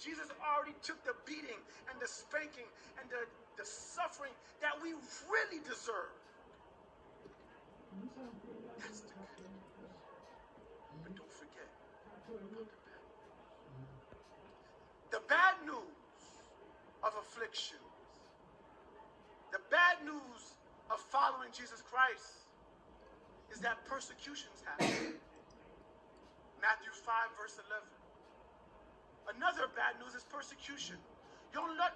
Jesus already took the beating and the spanking and the suffering that we really deserve. That's the good news. But don't forget about the bad news. The bad news of afflictions. The bad news of following Jesus Christ is that persecutions happen. Matthew 5, verse 11. Another bad news is persecution. Yon lot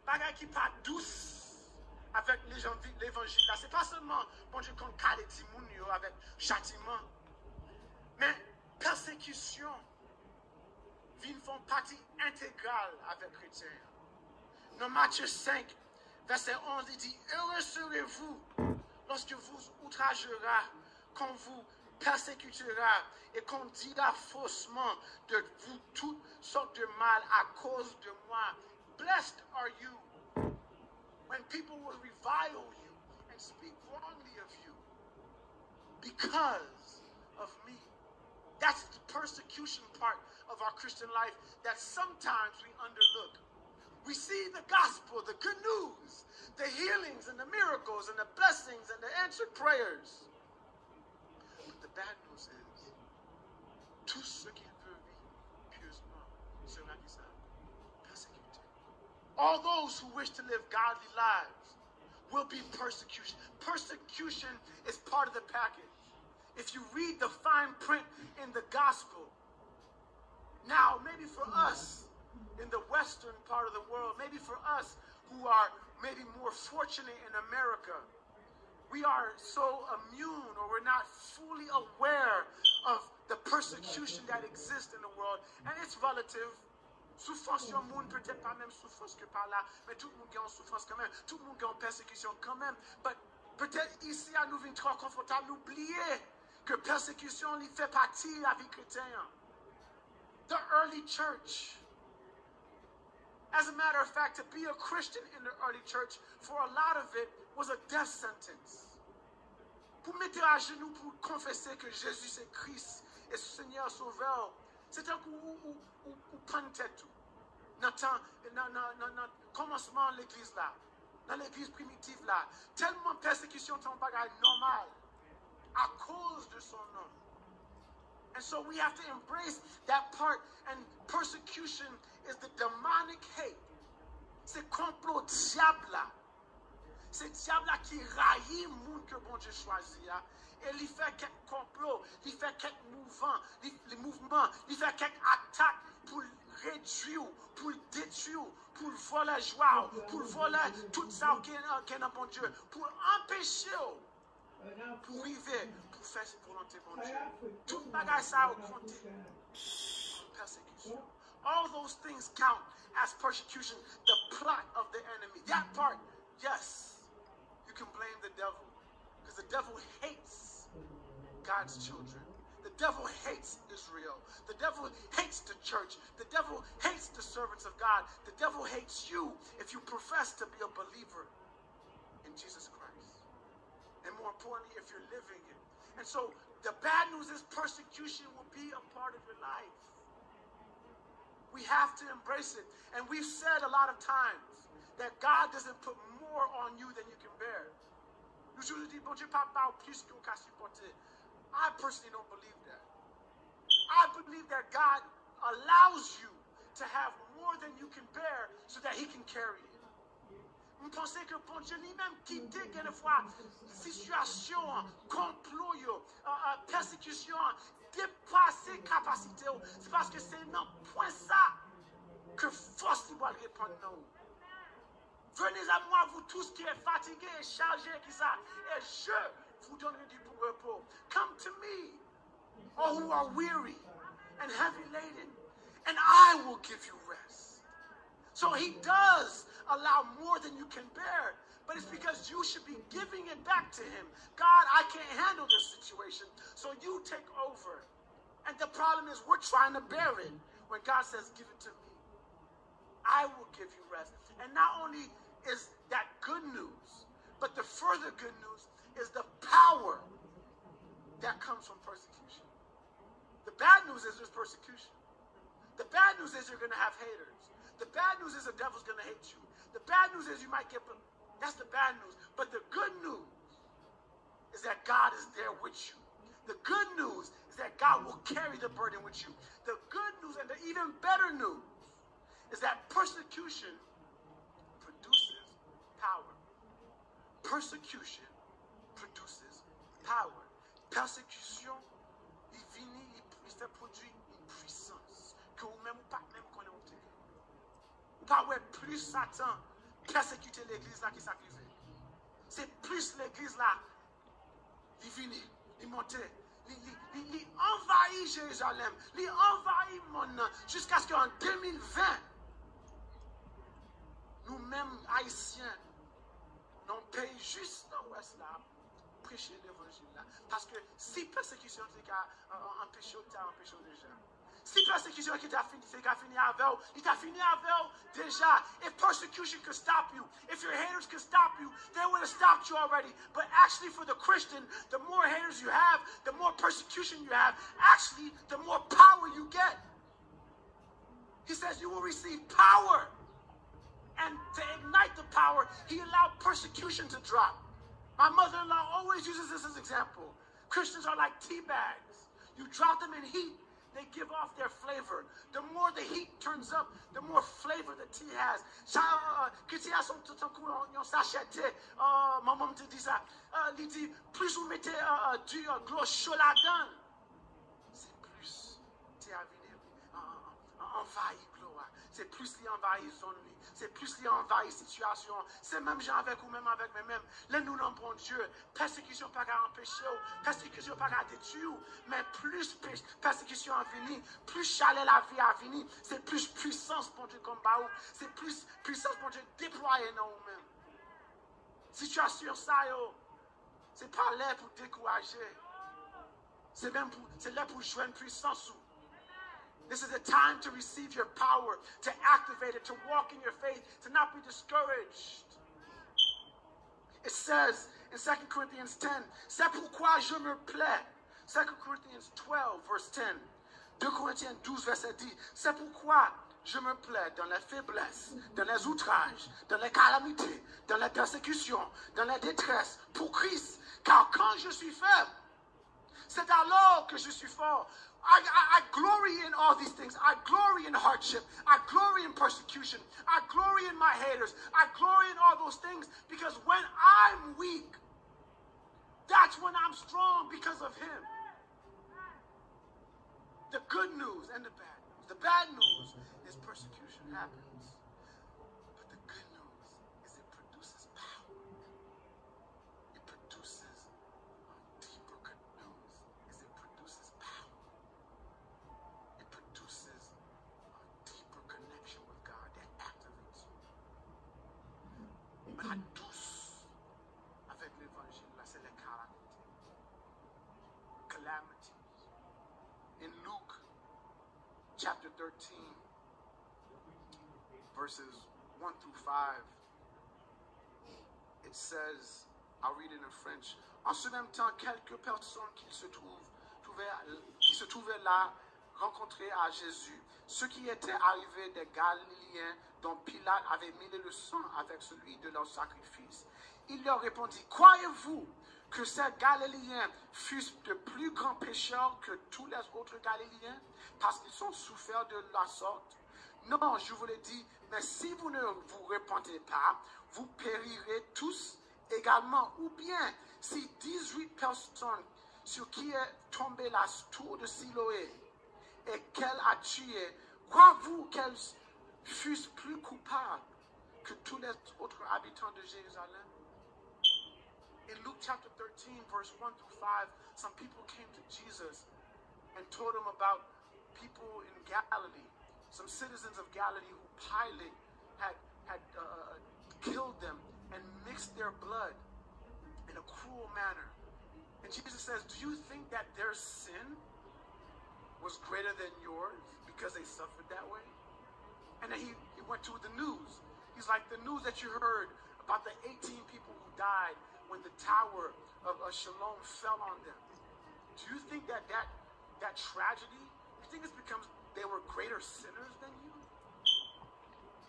bagay qui pas douce avec les gens l'évangile là. C'est pas seulement bon Dieu qu'on calme les moun yo avec châtiment, mais persécution vient font partie intégrale avec chrétien. Dans Matthieu 5, verset 11, il dit: heureux serez-vous lorsque vous outragera, qu'on vous persécutera et qu'on dira faussement de vous toutes sortes de mal à cause de moi. Blessed are you when people will revile you and speak wrongly of you because of me. That's the persecution part of our Christian life that sometimes we underlook. We see the gospel, the good news, the healings and the miracles and the blessings and the answered prayers. But the bad news is, tout ce qui veut vivre pieusement sera persécuté. All those who wish to live godly lives will be persecuted. Persecution is part of the package. If you read the fine print in the gospel, now maybe for us in the western part of the world, maybe for us who are maybe more fortunate in America, we are so immune or we're not fully aware of the persecution that exists in the world. And it's relative. Souffrance yon moun, peut-être pas même souffrance que par là, mais tout le monde a une souffrance quand même, tout le monde a une persécution quand même. But peut-être ici, à nous venir trop confortable, d'oublier que persécution lui fait partie de la vie chrétienne. The early church, as a matter of fact, to be a Christian in the early church, for a lot of it, was a death sentence. Pour mettre à genoux, pour confesser que Jésus c'est Christ et Seigneur Sauveur, c'est un coup où prendre tête. Dans le commencement de l'église là, dans l'église primitive là, tellement persécution est un bagage normal à cause de son nom. And so we have to embrace that part, and persecution is the demonic hate. C'est complot diable là. C'est diable là qui raille le monde que bon Dieu choisit. Et il fait quelques complots, il fait quelques mouvements, il fait quelques attaques pour réduire, pour détruire, pour voler la joie, pour voler tout ça qui est dans bon Dieu, pour empêcher, pour arriver, pour faire cette volonté bon Dieu. Tout bagage ça au compte. Persécution. All those things count as persecution, the plot of the enemy. That part, yes, you can blame the devil. Because the devil hates God's children. The devil hates Israel. The devil hates the church. The devil hates the servants of God. The devil hates you if you profess to be a believer in Jesus Christ. And more importantly, if you're living it. And so the bad news is persecution will be a part of your life. We have to embrace it. And we've said a lot of times that God doesn't put more on you than you can bear. I personally don't believe that. I believe that God allows you to have more than you can bear so that He can carry it. Je pense que bon Dieu lui-même qui dit quelquefois situation, complot, persécution, dépasser capacité, c'est parce que c'est non point ça que force doit répondre nous. Venez à moi, vous tous qui êtes fatigués et chargés, qui ça, et je vous donnerai du repos. Come to me, all who are weary and heavy laden, and I will give you rest. So He does allow more than you can bear, but it's because you should be giving it back to Him. God, I can't handle this situation, so you take over. And the problem is we're trying to bear it when God says, give it to me. I will give you rest. And not only is that good news, but the further good news is the power that comes from persecution. The bad news is there's persecution. The bad news is you're going to have haters. The bad news is the devil's going to hate you. The bad news is you might get... That's the bad news. But the good news is that God is there with you. The good news is that God will carry the burden with you. The good news and the even better news is that persecution produces power. Persecution produces power. Persécution, il finit, il fait produire une puissance que vous-même ou pas même connaissez. Ou pas ouais plus Satan persécuter l'église là qui sacrifie. C'est plus l'église là qui finit, il monte, il envahit Jérusalem, il envahit mon nom jusqu'à ce qu'en 2020, nous-mêmes haïtiens, non pays juste dans l'ouest là, prêcher l'évangile là. Parce que si persécution est empêché, tu as empêché déjà. Si persecution qui t'a fini, c'est qu'à finir avec, il t'a fini avec déjà. If persecution could stop you, if your haters could stop you, they would have stopped you already. But actually for the Christian, the more haters you have, the more persecution you have, actually the more power you get. He says you will receive power. And to ignite the power, he allowed persecution to drop. My mother-in-law always uses this as an example. Christians are like tea bags. You drop them in heat, they give off their flavor. The more the heat turns up, the more flavor the tea has. Maman me dit ça. Il dit, plus vous mettez du gros chaud là-dedans, c'est plus thé à venir envahit gloire. C'est plus li envahit zone li. C'est plus li envahit situation. C'est même gens avec ou même avec même. Là nous non bon Dieu. Persécution pas qu'à empêcher ou. Persécution pas qu'à détruire ou. Mais plus persécution à venir, plus chalet la vie à venir. C'est plus puissance pour Dieu combat ou. C'est plus puissance pour Dieu déployer dans nous-mêmes. Situation ça yo. C'est pas là pour décourager. C'est même pour, c'est là pour jouer une puissance ou. This is the time to receive your power, to activate it, to walk in your faith, to not be discouraged. It says in 2 Corinthians 10, c'est pourquoi je me plais. 2 Corinthians 12, verse 10. 2 Corinthiens 12, verset 10. C'est pourquoi je me plais dans les faiblesses, dans les outrages, dans les calamités, dans les persécutions, dans les détresses, pour Christ. Car quand je suis faible, c'est alors que je suis fort. I glory in all these things. I glory in hardship. I glory in persecution. I glory in my haters. I glory in all those things because when I'm weak, that's when I'm strong because of him. The good news and the bad news. The bad news is persecution happens. But the good news is it produces power. It produces deeper good news is it produces power. It produces a deeper connection with God that activates you. Mais la douce avec l'évangile, là, c'est les calamities. In Luke chapter 13, verses 1 through 5, it says, I'll read it in French. En ce même temps, quelques personnes qui se trouvaient là rencontraient à Jésus ceux qui étaient arrivés des Galiléens dont Pilate avait mêlé le sang avec celui de leur sacrifice. Il leur répondit, croyez-vous que ces Galiléens fussent de plus grands pécheurs que tous les autres Galiléens parce qu'ils sont souffert de la sorte? Non, je vous l'ai dit, mais si vous ne vous repentez pas, vous périrez tous également. Ou bien, si 18 personnes sur qui est tombée la tour de Siloé et qu'elle a tué, croyez-vous qu'elles fussent plus coupables que tous les autres habitants de Jérusalem? In Luke chapter 13, verse 1 through 5, some people came to Jesus and told him about people in Galilee, some citizens of Galilee who Pilate had killed them and mixed their blood in a cruel manner. And Jesus says, do you think that their sin was greater than yours because they suffered that way? And then he went to the news. He's like, the news that you heard about the 18 people who died when the tower of Shalom fell on them. Do you think that tragedy, you think it becomes they were greater sinners than you.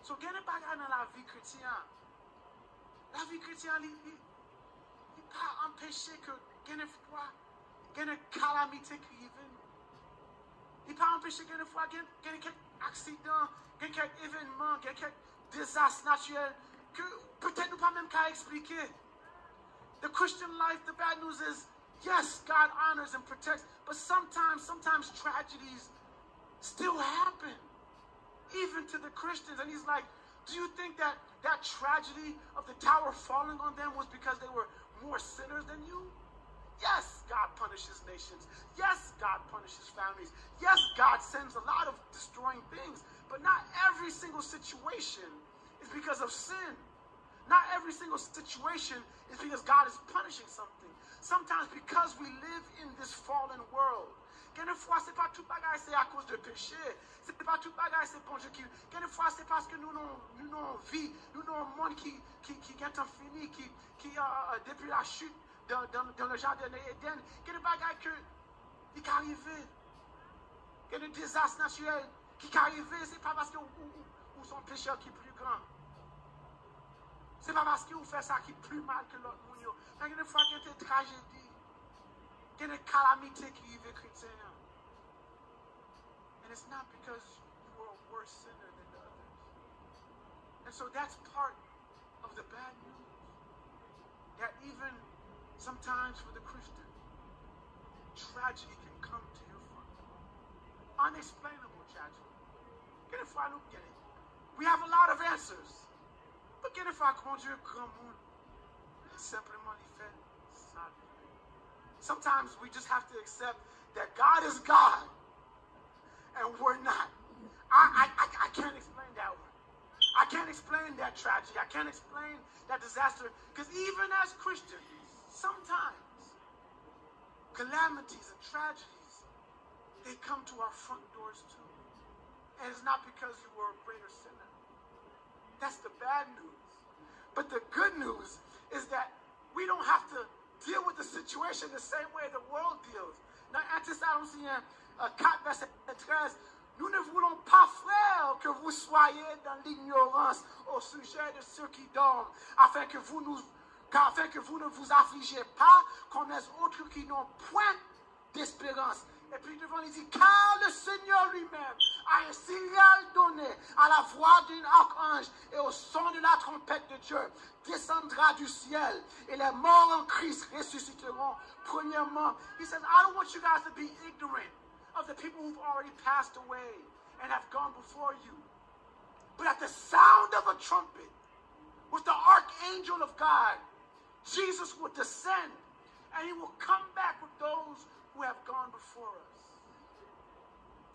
So gen e bagay nan la vie chrétien. La vie chrétien li pa empêcher que gen e fwa, gen e calamité qui rive. Li pa empêcher gen e fwa gen kek accident, gen kek événement, gen kek désastre naturel que peut-être nous pas même qu'à expliquer. The Christian life, the bad news is, yes, God honors and protects, but sometimes tragedies still happen, even to the Christians. And he's like, do you think that tragedy of the tower falling on them was because they were more sinners than you? Yes, God punishes nations. Yes, God punishes families. Yes, God sends a lot of destroying things, but not every single situation is because of sin. Not every single situation is because God is punishing something. Sometimes because we live in this fallen world. Quelquefois, c'est pas tout bagay, c'est à cause de péché. C'est pas tout bagay, c'est bon Dieu qui. Quelquefois, c'est parce que nous n'avons vie, nous n'avons un monde qui est infini, qui depuis la chute dans le jardin d'Éden, qu'il y a des bagages qui sont arrivés. Qu'il y a des désastres naturels qui sont arrivés. Ce n'est pas parce que vous sont pécheurs qui est plus grand. Ce n'est pas parce que vous faites ça qui est plus mal que l'autre monde. Il y a des fois qu'il y a des tragédies, qu'il y a des calamités qui arrivent chrétiens. And it's not because you were a worse sinner than the others. And so that's part of the bad news. That even sometimes for the Christian, tragedy can come to your front. Unexplainable tragedy. Get if I don't get it. We have a lot of answers. But get if I conjure Dieu grand monde, simplement il fait ça. Sometimes we just have to accept that God is God and we're not. I can't explain that one. I can't explain that tragedy. I can't explain that disaster. Because even as Christians, sometimes calamities and tragedies, they come to our front doors too. And it's not because you were a greater sinner. That's the bad news. But the good news is that we don't have to deal with the situation the same way the world deals. Dans 1 Thessaloniciens 4, verset 13, nous ne voulons pas, frères, que vous soyez dans l'ignorance au sujet de ceux qui dorment, afin que vous ne vous affligez pas comme les autres qui n'ont point d'espérance. Et puis devant, il dit, car le Seigneur lui-même a un signal donné à la voix d'un archange et au son de la trompette de Dieu, descendra du ciel et les morts en Christ ressusciteront premièrement. He says, I don't want you guys to be ignorant of the people who've already passed away and have gone before you. But at the sound of a trumpet, with the archangel of God, Jesus will descend and he will come back with those who have gone before us.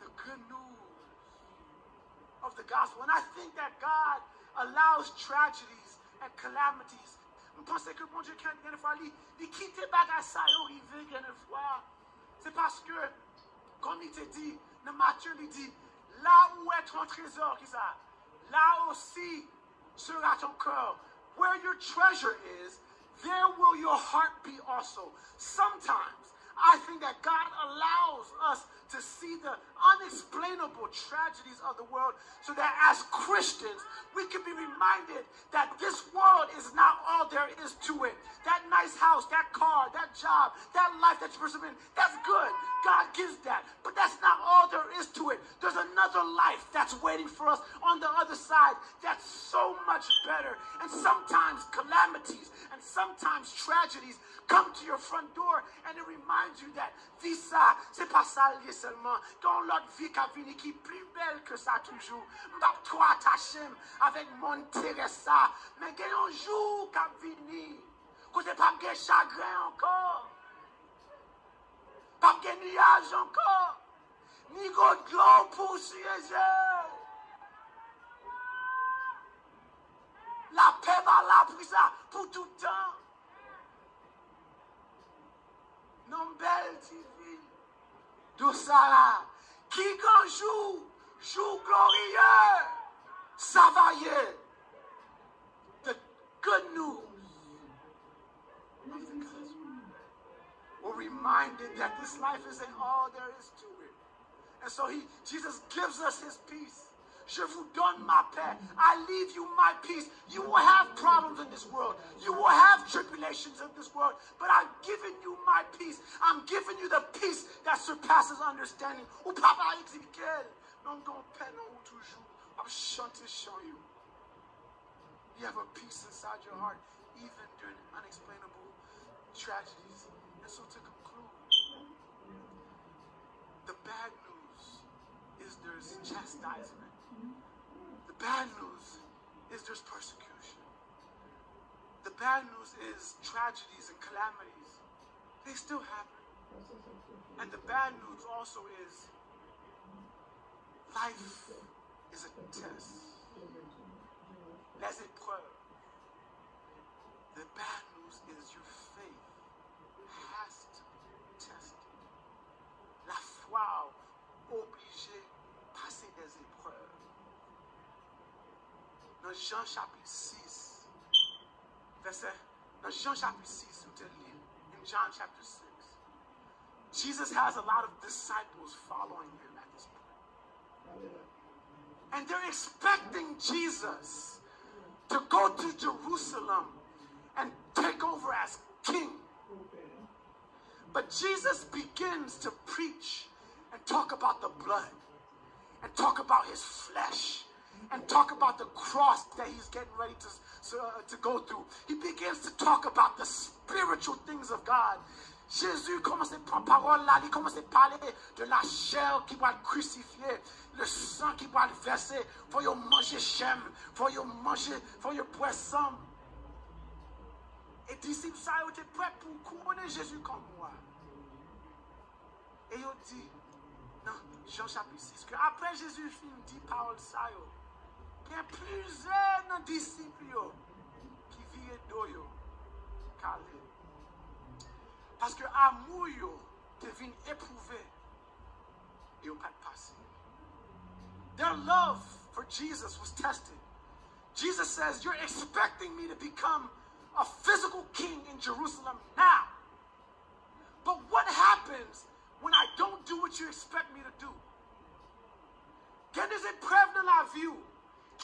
The good news of the gospel. And I think that God allows tragedies and calamities. Je pense que mon Dieu, quand il fois, il quitte bagay sa yo rive une fois. C'est parce que, comme il te dit, dans Matthieu, il dit, là où est ton trésor, là aussi sera ton cœur. Where your treasure is, there will your heart be also. Sometimes, I think that God allows us to see the unexplainable tragedies of the world so that as Christians, we can be reminded that this world is not all there is to it. That nice house, that car, that job, that life that you're pursuing, that's good. God gives that. But that's not all there is to it. There's another life that's waiting for us on the other side that's so much better. And sometimes calamities and sometimes tragedies come to your front door and it reminds you that vie ça, c'est pas ça lié seulement. Dans l'autre vie qui a venu qui est plus belle que ça toujours. M'bap trop attaché avec mon Teresa. Mais il y a un jour qui a venu. Côté pas de chagrin encore. Pas de nuage encore. Ni de gloire pour siéger. La paix va là pour ça, pour tout le temps. Non belle TV, tout ça là, qui quand joue glorieux, ça va y est. The good news of the gospel. We're reminded that this life isn't all there is to it. And so Jesus gives us his peace. Je vous donne ma paix. I leave you my peace. You will have problems in this world. You will have tribulations in this world. But I've given you my peace. I'm giving you the peace that surpasses understanding. Ou papa expliquer. Non gon paix non toujours. I'm chanter chant you. You have a peace inside your heart, even during unexplainable tragedies. And so to conclude, the bad news is there's chastisement. The bad news is there's persecution. The bad news is tragedies and calamities. They still happen. And the bad news also is life is a test. Les épreuves. The bad news is your faith has to be tested. La foi obligée de passer des épreuves. Dans Jean chapitre 6, dans Jean chapitre 6, in John chapter 6, Jesus has a lot of disciples following him at this point. And they're expecting Jesus to go to Jerusalem and take over as king. But Jesus begins to preach and talk about the blood, and talk about his flesh, and talk about the cross that he's getting ready to go through. He begins to talk about the spiritual things of God. Jésus commence à prendre parole là, il commence à parler de la chair qui va être crucifiée, le sang qui va être versé, faut y manger chair, faut y manger, faut y boire sang. Et disciples ça étaient prêts pour couronner Jésus comme moi. Et il dit, dans Jean chapitre 6, que après Jésus finit dit parole ça, il y a plusieurs disciples qui vivent d'eau, calé. Parce que l'amour devient éprouvé et au pas de passer. Their love for Jesus was tested. Jesus says, you're expecting me to become a physical king in Jerusalem now. But what happens when I don't do what you expect me to do? Quelle est l'épreuve de la vie?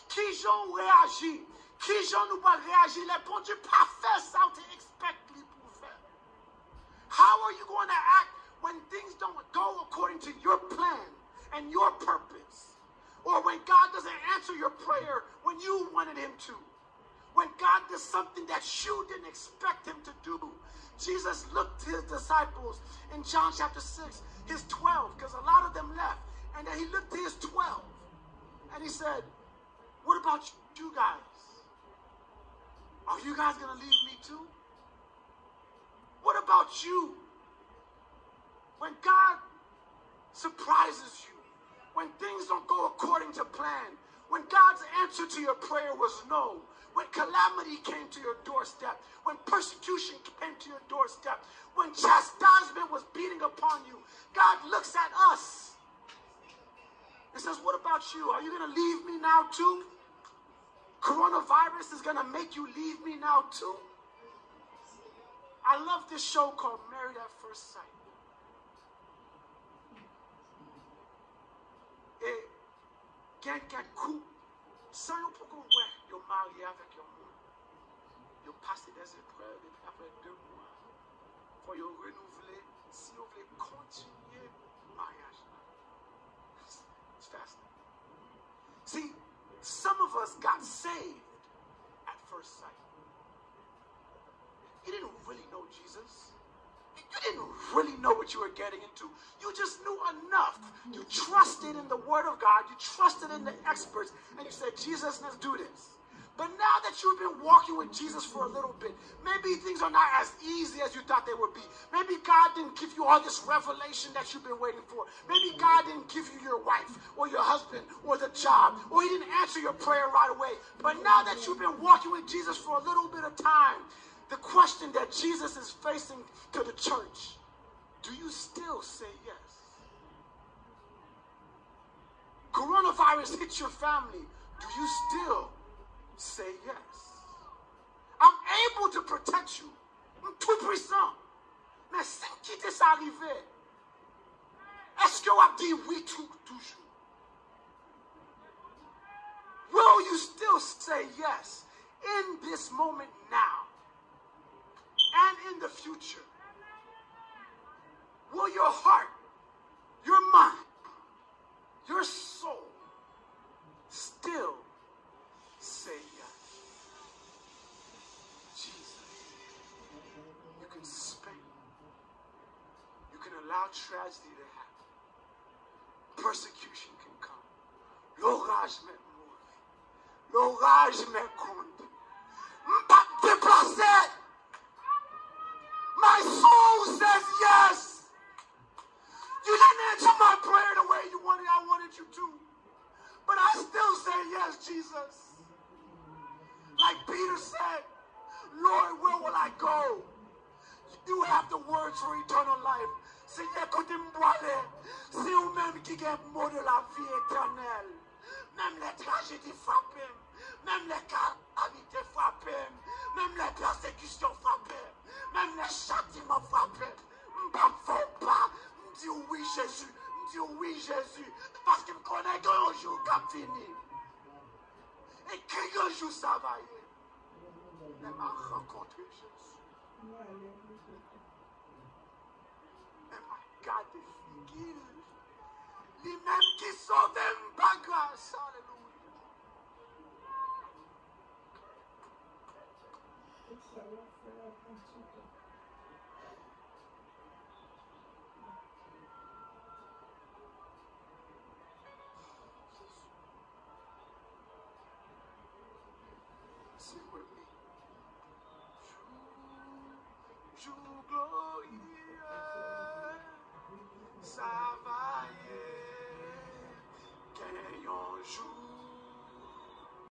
Qui j'en réagit? Qui j'en nous pas réagir? Les bon Dieu pas faire ça ou tu expectes lui pour faire. How are you going to act when things don't go according to your plan and your purpose? Or when God doesn't answer your prayer when you wanted him to? When God does something that you didn't expect him to do? Jesus looked to his disciples in John chapter 6, his 12, because a lot of them left. And then he looked to his 12 and he said, what about you guys? Are you guys going to leave me too? What about you? When God surprises you, when things don't go according to plan, when God's answer to your prayer was no, when calamity came to your doorstep, when persecution came to your doorstep, when chastisement was beating upon you, God looks at us and says, what about you? Are you going to leave me now too? Coronavirus is going to make you leave me now too? I love this show called Married at First Sight. Et quelqu'un coupe sans yon pour qu'on voit yon marié avec yon monde. Yon passe des épreuves et puis après 2 mois, faut yon renouveler si yon veut continuer le mariage. It's fascinating. See, some of us got saved at first sight. You didn't really know Jesus. You didn't really know what you were getting into. You just knew enough. You trusted in the Word of God. You trusted in the experts. And you said, Jesus, let's do this. But now that you've been walking with Jesus for a little bit, maybe things are not as easy as you thought they would be. Maybe God didn't give you all this revelation that you've been waiting for. Maybe God didn't give you your wife or your husband or the job, or he didn't answer your prayer right away. But now that you've been walking with Jesus for a little bit of time, the question that Jesus is facing to the church, do you still say yes? Coronavirus hits your family. Do you still say yes? I'm able to protect you. I'm tout puissant. Mais si qui t'est arrivé, est-ce que vous avez dit oui tout? still say yes in this moment now and in the future? Will your heart, your mind, your soul still say yes? Jesus, you can spend. You can allow tragedy to happen. Persecution can come. L'orage m'est mauvais. L'orage m'est contre. M'pas déplacé. My soul says yes. You didn't answer my prayer the way I wanted you to. But I still say yes, Jesus. Like Peter said, Lord, where will I go? You have the words for eternal life. Seigneur, côté m'boile, c'est vous-même qui avez le mot de la vie éternelle. Même les tragédies frappent, même les calamités frappent, même les persécutions frappent, même les châtiments frappent. M'pas faut pas, m'dis oui Jésus, m'dis oui Jésus, parce que m'connais qu'un jour qu'a fini. Et qu'un jour ça va y aller. Mais m'a rencontré Jésus. God the figil, lui-même qui sauve par grâce, alléluia. Sing with me. Jour glorieux. Ça va y est, qu'un jour